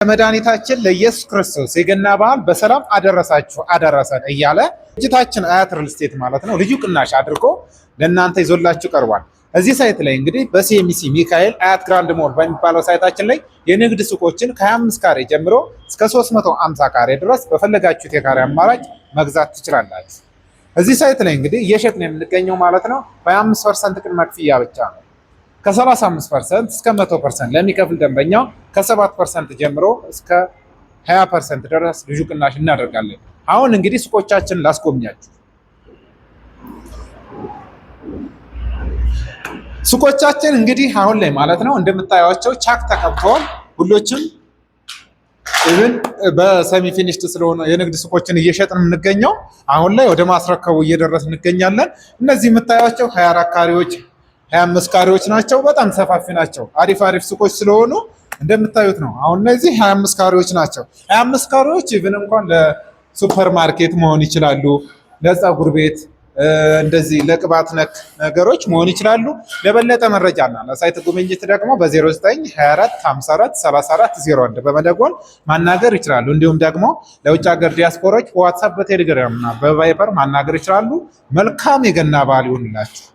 መድኃኒታችን ለኢየሱስ ክርስቶስ የገና በዓል በሰላም አደረሳችሁ አደረሰን እያለ ድርጅታችን አያት ሪል ስቴት ማለት ነው ልዩ ቅናሽ አድርጎ ለእናንተ ይዞላችሁ ቀርቧል። እዚህ ሳይት ላይ እንግዲህ በሲኤምሲ ሚካኤል አያት ግራንድ ሞል በሚባለው ሳይታችን ላይ የንግድ ሱቆችን ከ25 ካሬ ጀምሮ እስከ 350 ካሬ ድረስ በፈለጋችሁት የካሬ አማራጭ መግዛት ትችላላችሁ። እዚህ ሳይት ላይ እንግዲህ እየሸጥን የምንገኘው ማለት ነው በ25% ቅድመ ክፍያ ብቻ ነው። ከ35% እስከ 100% ለሚከፍል ደንበኛው ከ7% ጀምሮ እስከ 20% ድረስ ልዩ ቅናሽ እናደርጋለን። አሁን እንግዲህ ሱቆቻችንን ላስጎብኛችሁ። ሱቆቻችን እንግዲህ አሁን ላይ ማለት ነው እንደምታዩቸው ቻክ ተቀብተዋል። ሁሎችም ኢቭን በሰሚ ፊኒሽድ ስለሆነ የንግድ ሱቆችን እየሸጥን የምንገኘው አሁን ላይ ወደ ማስረከቡ እየደረስን እንገኛለን። እነዚህ የምታዩቸው 24 ካሬዎች 25 ካሬዎች ናቸው። በጣም ሰፋፊ ናቸው። አሪፍ ሱቆች ስለሆኑ እንደምታዩት ነው። አሁን እነዚህ 25 ካሬዎች ናቸው። 25 ካሬዎች ኢቭን እንኳን ለሱፐር ማርኬት መሆን ይችላሉ፣ ለፀጉር ቤት እንደዚህ ለቅባት ነክ ነገሮች መሆን ይችላሉ። ለበለጠ መረጃና ለሳይት ጉብኝት ደግሞ በ0924 54 34 01 በመደወል ማናገር ይችላሉ። እንዲሁም ደግሞ ለውጭ ሀገር ዲያስፖራዎች በዋትስአፕ በቴሌግራም እና በቫይበር ማናገር ይችላሉ። መልካም የገና በዓል ይሁንላችሁ።